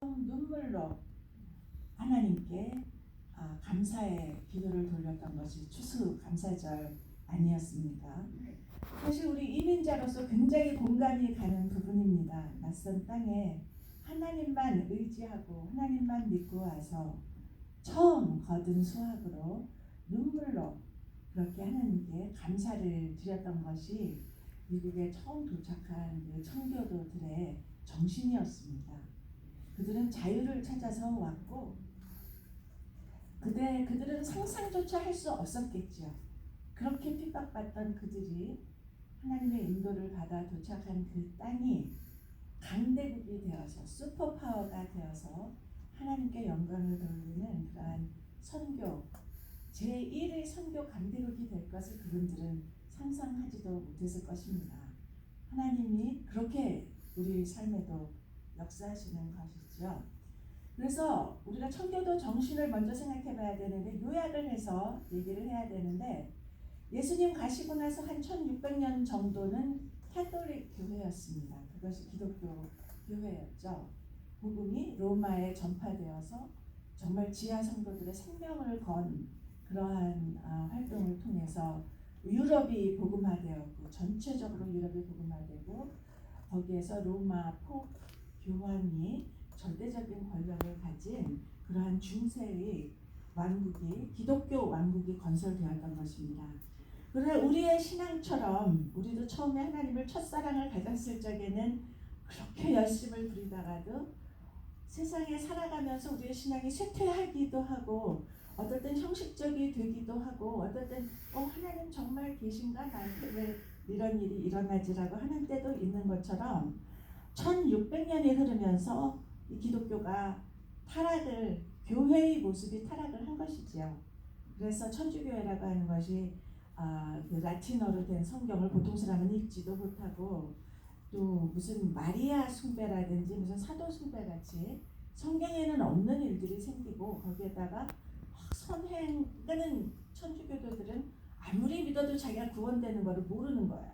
눈물로 하나님께 감사의 기도를 돌렸던 것이 추수감사절 아니었습니까? 사실 우리 이민자로서 굉장히 공감이 가는 부분입니다. 낯선 땅에 하나님만 의지하고 하나님만 믿고 와서 처음 거둔 수확으로 눈물로 그렇게 하나님께 감사를 드렸던 것이 미국에 처음 도착한 그 청교도들의 정신이었습니다. 그들은 자유를 찾아서 왔고 그들은 상상조차 할 수 없었겠죠. 그렇게 핍박받던 그들이 하나님의 인도를 받아 도착한 그 땅이 강대국이 되어서 슈퍼파워가 되어서 하나님께 영광을 돌리는 그러한 선교, 제1의 선교 강대국이 될 것을 그분들은 상상하지도 못했을 것입니다. 하나님이 그렇게 우리 삶에도 역사하시는 것이죠. 그래서 우리가 청교도 정신을 먼저 생각해 봐야 되는데, 요약을 해서 얘기를 해야 되는데, 예수님 가시고 나서 한 1600년 정도는 캐톨릭 교회였습니다. 그것이 기독교 교회였죠. 복음이 로마에 전파되어서 정말 지하 성도들의 생명을 건 그러한 활동을 통해서 유럽이 복음화되었고, 전체적으로 유럽이 복음화되고, 거기에서 로마 포 교황이 절대적인 권력을 가진 그러한 중세의 왕국이, 기독교 왕국이 건설되었던 것입니다. 그러나 우리의 신앙처럼 우리도 처음에 하나님을 첫사랑을 가졌을 적에는 그렇게 열심을 부리다가도 세상에 살아가면서 우리의 신앙이 쇠퇴하기도 하고, 어떨 땐 형식적이 되기도 하고, 어떨 땐 하나님 정말 계신가? 나한테 왜 이런 일이 일어나지라고 하는 때도 있는 것처럼 1600년이 흐르면서 이 기독교가 교회의 모습이 타락을 한 것이지요. 그래서 천주교회라고 하는 것이 그 라틴어로 된 성경을 보통 사람은 읽지도 못하고, 또 무슨 마리아 숭배라든지 무슨 사도 숭배같이 성경에는 없는 일들이 생기고, 거기에다가 선행하는 천주교도들은 아무리 믿어도 자기가 구원되는 것을 모르는 거예요.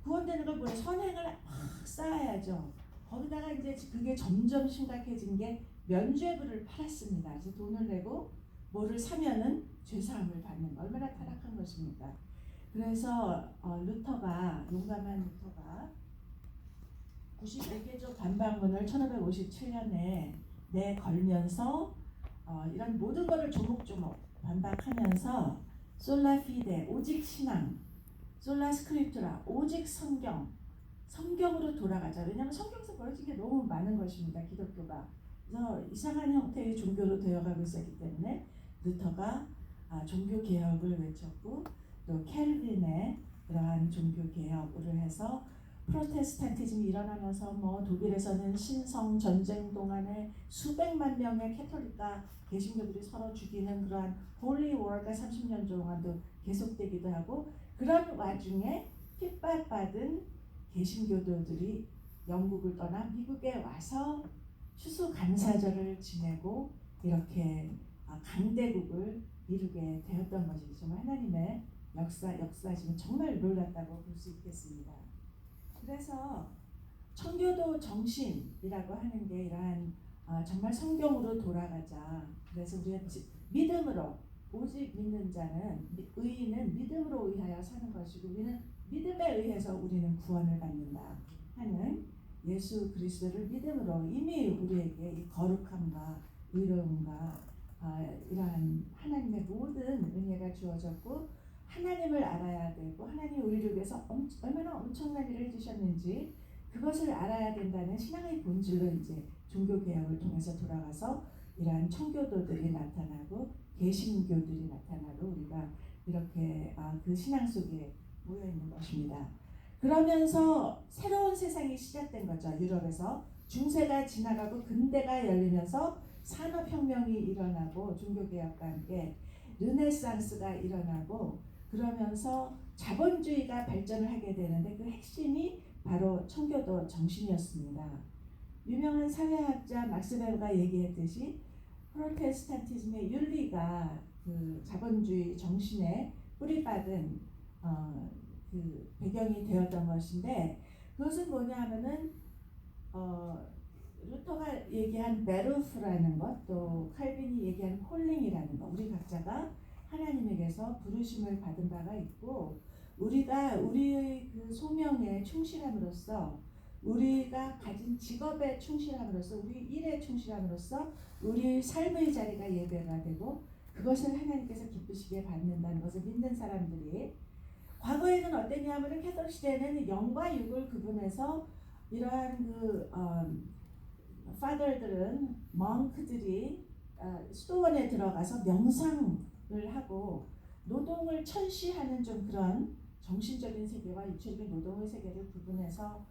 구원되는 걸 모르는 선행을 막 쌓아야죠. 거기다가 이제 그게 점점 심각해진 게 면죄부를 팔았습니다. 그래서 돈을 내고 뭐를 사면은 죄사함을 받는 거. 얼마나 타락한 것입니까? 그래서 용감한 루터가 91개조 반박문을 1557년에 내걸면서 이런 모든 것을 조목조목 반박하면서 솔라 피데, 오직 신앙, 솔라 스크립투라, 오직 성경으로 돌아가자. 왜냐하면 성경에서 벌어진 게 너무 많은 것입니다. 기독교가. 그래서 이상한 형태의 종교로 되어가고 있었기 때문에 루터가 종교 개혁을 외쳤고, 또 켈빈의 그러한 종교 개혁을 해서 프로테스탄티즘이 일어나면서 독일에서는 신성 전쟁 동안에 수백만 명의 캐톨릭과 개신교들이 서로 죽이는 그러한 홀리 워가 30년 동안도 계속되기도 하고, 그런 와중에 핍박받은 개신교도들이 영국을 떠나 미국에 와서 추수감사절을 지내고 이렇게 강대국을 이루게 되었던 것이죠. 정말 하나님의 역사하시면 정말 놀랐다고 볼 수 있겠습니다. 그래서 청교도 정신이라고 하는 게 이러한 정말 성경으로 돌아가자. 그래서 우리가 믿음으로, 오직 믿는 자는, 의인은 믿음으로 의하여 사는 것이고, 우리는 믿음에 의해서 우리는 구원을 받는다 하는 예수 그리스도를 믿음으로 이미 우리에게 이 거룩함과 의로움과 이러한 하나님의 모든 은혜가 주어졌고, 하나님을 알아야 되고, 하나님이 우리를 위해서 얼마나 엄청난 일을 해주셨는지 그것을 알아야 된다는 신앙의 본질로 이제 종교개혁을 통해서 돌아가서 이러한 청교도들이 나타나고 개신교들이 나타나고, 우리가 이렇게 그 신앙 속에 모여 있는 것입니다. 그러면서 새로운 세상이 시작된 거죠. 유럽에서 중세가 지나가고 근대가 열리면서 산업혁명이 일어나고, 종교개혁과 함께 르네상스가 일어나고, 그러면서 자본주의가 발전을 하게 되는데 그 핵심이 바로 청교도 정신이었습니다. 유명한 사회학자 막스 베버가 얘기했듯이 프로테스탄티즘의 윤리가 그 자본주의 정신에 뿌리박은 그 배경이 되었던 것인데, 그것은 뭐냐 하면은 루터가 얘기한 베루프라는 것, 또 칼빈이 얘기한 콜링이라는 것, 우리 각자가 하나님에게서 부르심을 받은 바가 있고, 우리가 우리의 그 소명에 충실함으로써, 우리가 가진 직업에 충실함으로써, 우리 일에 충실함으로써 우리의 삶의 자리가 예배가 되고, 그것을 하나님께서 기쁘시게 받는다는 것을 믿는 사람들이, 과거에는 어땠냐면은 캐톨릭 시대에는 영과 육을 구분해서 이러한 파더들은, 멍크들이 수도원에 들어가서 명상을 하고 노동을 천시하는 좀 그런 정신적인 세계와 육체적인 노동의 세계를 구분해서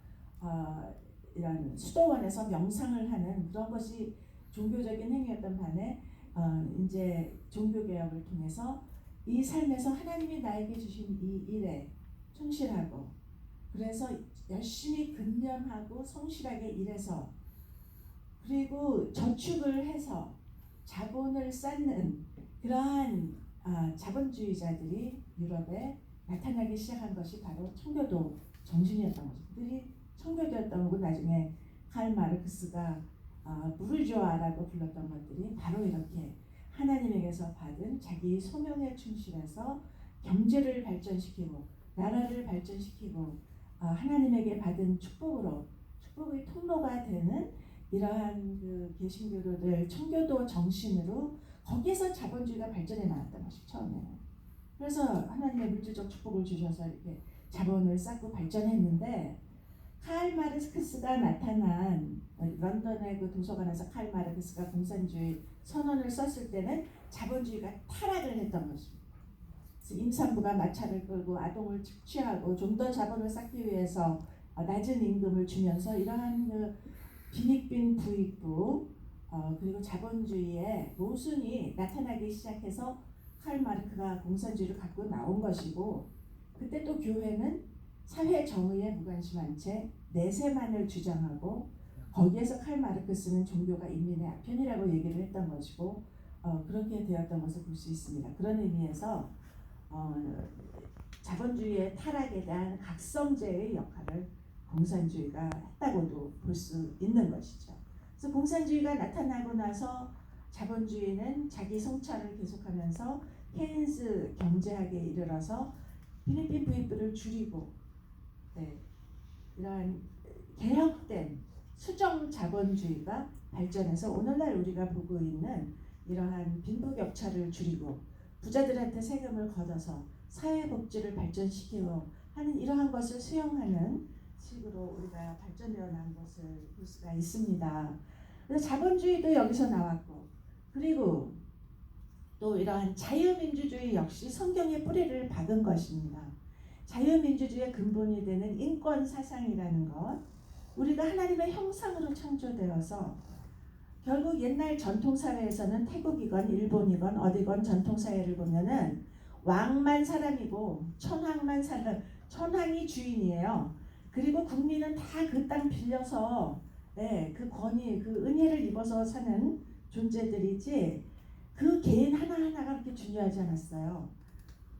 이런 수도원에서 명상을 하는 그런 것이 종교적인 행위였던 반에, 이제 종교개혁을 통해서 이 삶에서 하나님이 나에게 주신 이 일에 충실하고, 그래서 열심히 근면하고 성실하게 일해서, 그리고 저축을 해서 자본을 쌓는 그러한 자본주의자들이 유럽에 나타나기 시작한 것이 바로 청교도 정신이었던 거죠. 그들이 청교도였던 거고, 나중에 칼 마르크스가 부르주아라고 불렀던 것들이 바로 이렇게 하나님에게서 받은 자기 소명에 충실해서 경제를 발전시키고 나라를 발전시키고 하나님에게 받은 축복의 통로가 되는 이러한 그 개신교도들 청교도 정신으로, 거기에서 자본주의가 발전해 나왔던 것이 처음에는. 그래서 하나님의 물질적 축복을 주셔서 이렇게 자본을 쌓고 발전했는데, 칼 마르크스가 나타난 런던의 그 도서관에서 칼 마르크스가 공산주의 선언을 썼을 때는 자본주의가 타락을 했던 것입니다. 그래서 임산부가 마차를 끌고 아동을 착취하고 좀 더 자본을 쌓기 위해서 낮은 임금을 주면서 이러한 그 빈익빈 부익부 그리고 자본주의의 모순이 나타나기 시작해서 칼 마르크가 공산주의를 갖고 나온 것이고, 그때 또 교회는 사회 정의에 무관심한 채 내세만을 주장하고, 거기에서 칼 마르크스는 종교가 인민의 아편이라고 얘기를 했던 것이고, 그렇게 되었던 것을 볼 수 있습니다. 그런 의미에서 자본주의의 타락에 대한 각성제의 역할을 공산주의가 했다고도 볼 수 있는 것이죠. 그래서 공산주의가 나타나고 나서 자본주의는 자기 성찰을 계속하면서 케인스 경제학에 이르러서 빈익빈 부익부를 줄이고, 이러한 개혁된 수정 자본주의가 발전해서 오늘날 우리가 보고 있는 이러한 빈부격차를 줄이고 부자들한테 세금을 걷어서 사회복지를 발전시키고 하는 이러한 것을 수용하는 식으로 우리가 발전되어 난 것을 볼 수가 있습니다. 그래서 자본주의도 여기서 나왔고, 그리고 또 이러한 자유민주주의 역시 성경의 뿌리를 박은 것입니다. 자유민주주의의 근본이 되는 인권 사상이라는 것, 우리가 하나님의 형상으로 창조되어서 결국 옛날 전통사회에서는 태국이건 일본이건 어디건 전통사회를 보면은 왕만 사람이고 천황이 주인이에요. 그리고 국민은 다 그 땅 빌려서 그 권위, 그 은혜를 입어서 사는 존재들이지, 그 개인 하나하나가 그렇게 중요하지 않았어요.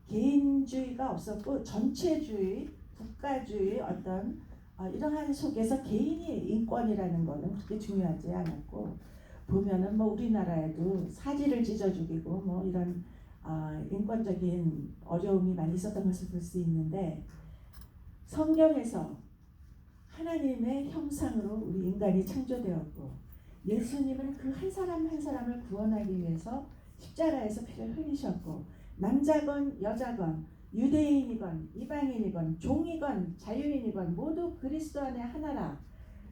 개인주의가 없었고 전체주의, 국가주의 어떤 이러한 속에서 개인의 인권이라는 거는 그렇게 중요하지 않았고, 보면은 뭐 우리나라에도 사지를 찢어 죽이고 뭐 이런 인권적인 어려움이 많이 있었던 것을 볼 수 있는데, 성경에서 하나님의 형상으로 우리 인간이 창조되었고, 예수님은 그 한 사람 한 사람을 구원하기 위해서 십자가에서 피를 흘리셨고, 남자건 여자건 유대인이건 이방인이건 종이건 자유인이건 모두 그리스도 안에 하나라.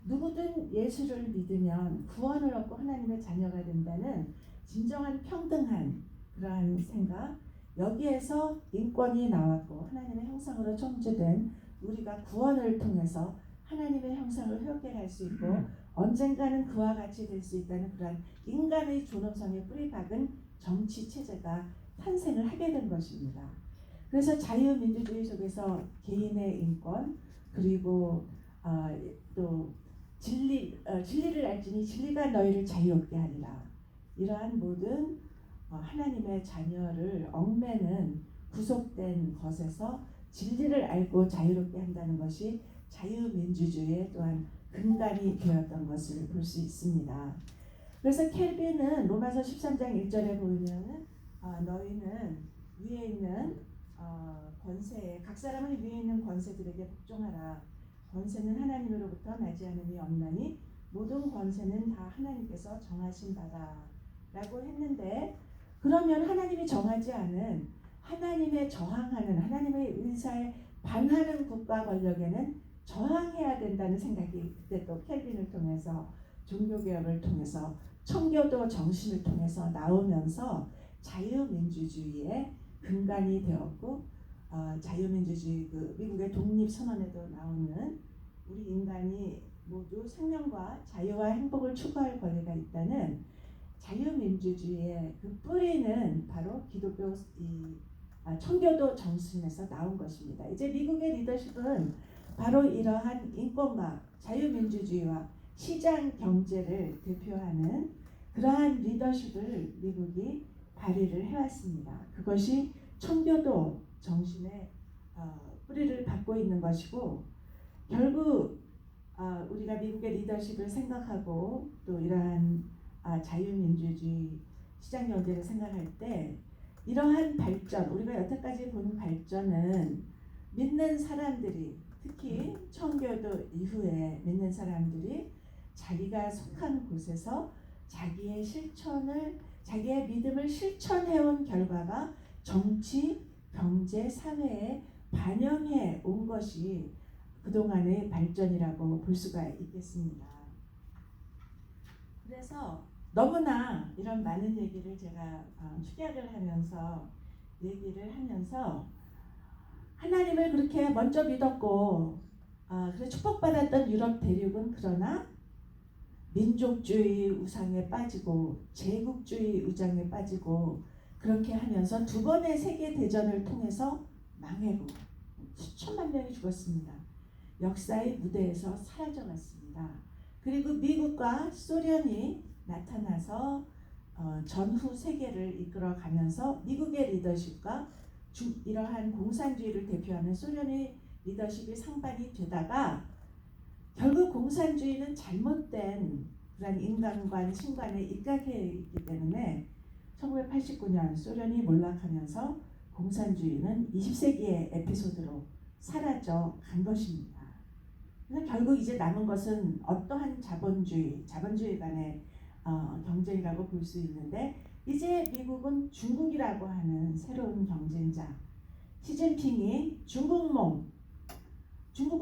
누구든 예수를 믿으면 구원을 얻고 하나님의 자녀가 된다는 진정한 평등한 그러한 생각, 여기에서 인권이 나왔고 하나님의 형상으로 창조된 우리가 구원을 통해서 하나님의 형상을 회복해갈 수 있고 언젠가는 그와 같이 될 수 있다는 그런 인간의 존엄성에 뿌리 박은 정치 체제가 탄생을 하게 된 것입니다. 그래서 자유민주주의 속에서 개인의 인권, 그리고 또 진리를 알지니 진리가 너희를 자유롭게 하리라. 이러한 모든 하나님의 자녀를 얽매는 구속된 것에서 진리를 알고 자유롭게 한다는 것이 자유민주주의의 또한 근간이 되었던 것을 볼 수 있습니다. 그래서 켈빈은 로마서 13장 1절에 보면 너희는 위에 있는 권세에 각 사람은 위에 있는 권세들에게 복종하라. 권세는 하나님으로부터 나지 않음이 없나니 모든 권세는 다 하나님께서 정하신 바라 라고 했는데, 그러면 하나님이 정하지 않은 하나님의 저항하는 하나님의 의사에 반하는 국가 권력에는 저항해야 된다는 생각이 그때 또 켈빈을 통해서 종교개혁을 통해서 청교도 정신을 통해서 나오면서 자유민주주의의 근간이 되었고, 자유민주주의 그 미국의 독립선언에도 나오는 우리 인간이 모두 생명과 자유와 행복을 추구할 권리가 있다는 자유민주주의의 그 뿌리는 바로 기독교 청교도 정신에서 나온 것입니다. 이제 미국의 리더십은 바로 이러한 인권과 자유민주주의와 시장 경제를 대표하는 그러한 리더십을 미국이 발휘를 해왔습니다. 그것이 청교도 정신의 뿌리를 받고 있는 것이고, 결국 우리가 미국의 리더십을 생각하고 또 이러한 자유민주주의 시장경제를 생각할 때 이러한 발전, 우리가 여태까지 본 발전은 믿는 사람들이, 특히 청교도 이후에 믿는 사람들이 자기가 속한 곳에서 자기의 믿음을 실천해온 결과가 정치, 경제, 사회에 반영해 온 것이 그동안의 발전이라고 볼 수가 있겠습니다. 그래서 너무나 이런 많은 얘기를 제가 축약을 하면서 하나님을 그렇게 먼저 믿었고 그래 축복받았던 유럽 대륙은 그러나 민족주의 우상에 빠지고 제국주의 우상에 빠지고 그렇게 하면서 두 번의 세계대전을 통해서 망해고 수천만 명이 죽었습니다. 역사의 무대에서 사라져갔습니다. 그리고 미국과 소련이 나타나서 전후 세계를 이끌어가면서 미국의 리더십과 이러한 공산주의를 대표하는 소련의 리더십이 상반이 되다가 결국 공산주의는 잘못된 그런 인간관, 신관에 입각해 있기 때문에 1989년 소련이 몰락하면서 공산주의는 20세기의 에피소드로 사라져 간 것입니다. 그래서 결국 이제 남은 것은 어떠한 자본주의 간의 경쟁이라고 볼 수 있는데, 이제 미국은 중국이라고 하는 새로운 경쟁자, 시진핑이 중국은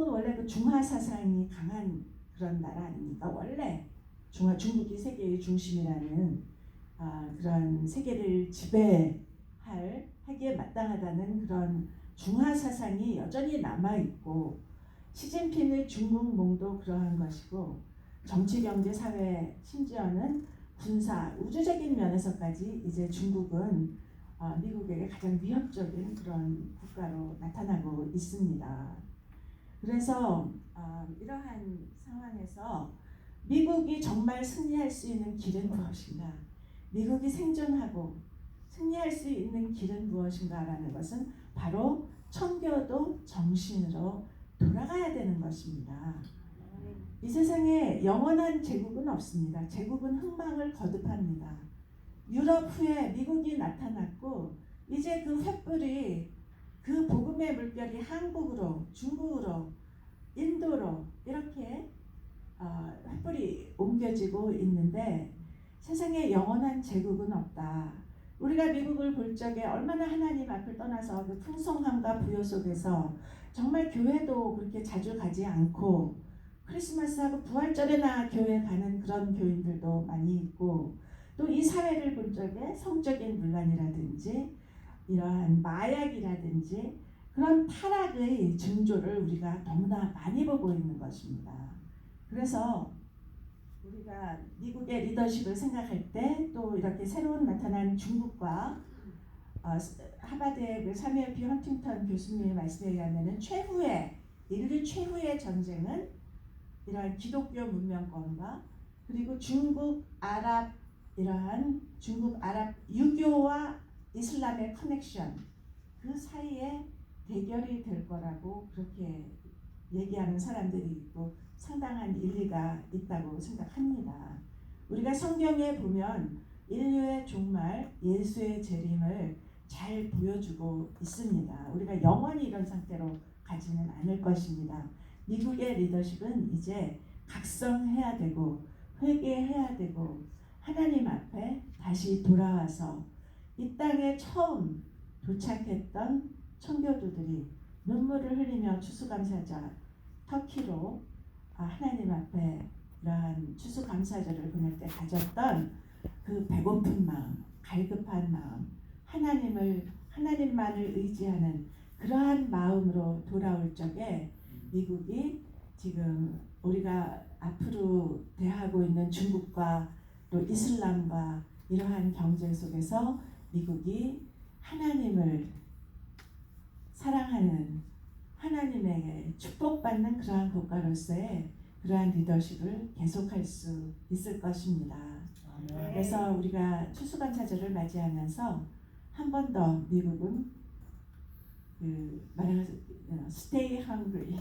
원래 그 중화 사상이 강한 그런 나라 아닙니까? 원래 중국이 세계의 중심이라는 그런 세계를 하기에 마땅하다는 그런 중화 사상이 여전히 남아 있고, 시진핑의 중국몽도 그러한 것이고, 정치, 경제, 사회, 심지어는 군사, 우주적인 면에서까지 이제 중국은 미국에게 가장 위협적인 그런 국가로 나타나고 있습니다. 그래서 이러한 상황에서 미국이 정말 승리할 수 있는 길은 무엇인가? 미국이 생존하고 승리할 수 있는 길은 무엇인가라는 것은 바로 청교도 정신으로 돌아가야 되는 것입니다. 이 세상에 영원한 제국은 없습니다. 제국은 흥망을 거듭합니다. 유럽 후에 미국이 나타났고, 이제 그 횃불이, 그 복음의 물결이 한국으로, 중국으로, 인도로 이렇게 횃불이 옮겨지고 있는데, 세상에 영원한 제국은 없다. 우리가 미국을 볼 적에 얼마나 하나님 앞을 떠나서 그 풍성함과 부요 속에서 정말 교회도 그렇게 자주 가지 않고, 크리스마스하고 부활절에나 교회 가는 그런 교인들도 많이 있고, 또 이 사회를 볼 적에 성적인 분란이라든지 이러한 마약이라든지 그런 타락의 징조를 우리가 너무나 많이 보고 있는 것입니다. 그래서 우리가 미국의 리더십을 생각할 때 또 이렇게 새로운 나타난 중국과 하버드의 그 사뮤엘 B. 헌팅턴 교수님의 말씀에 의하면 인류 최후의 전쟁은 이러한 기독교 문명권과 그리고 이러한 중국 아랍 유교와 이슬람의 커넥션, 그 사이에 대결이 될 거라고 그렇게 얘기하는 사람들이 있고, 상당한 일리가 있다고 생각합니다. 우리가 성경에 보면 인류의 종말 예수의 재림을 잘 보여주고 있습니다. 우리가 영원히 이런 상태로 가지는 않을 것입니다. 미국의 리더십은 이제 각성해야 되고 회개해야 되고 하나님 앞에 다시 돌아와서 이 땅에 처음 도착했던 청교도들이 눈물을 흘리며 추수감사절 터키로 하나님 앞에 이러한 추수감사절을 보낼 때 가졌던 그 배고픈 마음, 갈급한 마음, 하나님만을 의지하는 그러한 마음으로 돌아올 적에 미국이 지금 우리가 앞으로 대하고 있는 중국과 또 이슬람과 이러한 경쟁 속에서 미국이 하나님을 사랑하는 하나님에게 축복받는 그러한 국가로서의 그러한 리더십을 계속할 수 있을 것입니다. 그래서 우리가 추수감사절을 맞이하면서 한 번 더 미국은 stay hungry,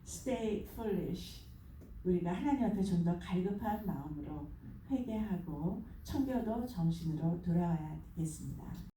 stay foolish. 우리가 하나님 앞에 좀 더 갈급한 마음으로 회개하고 청교도 정신으로 돌아와야 되겠습니다.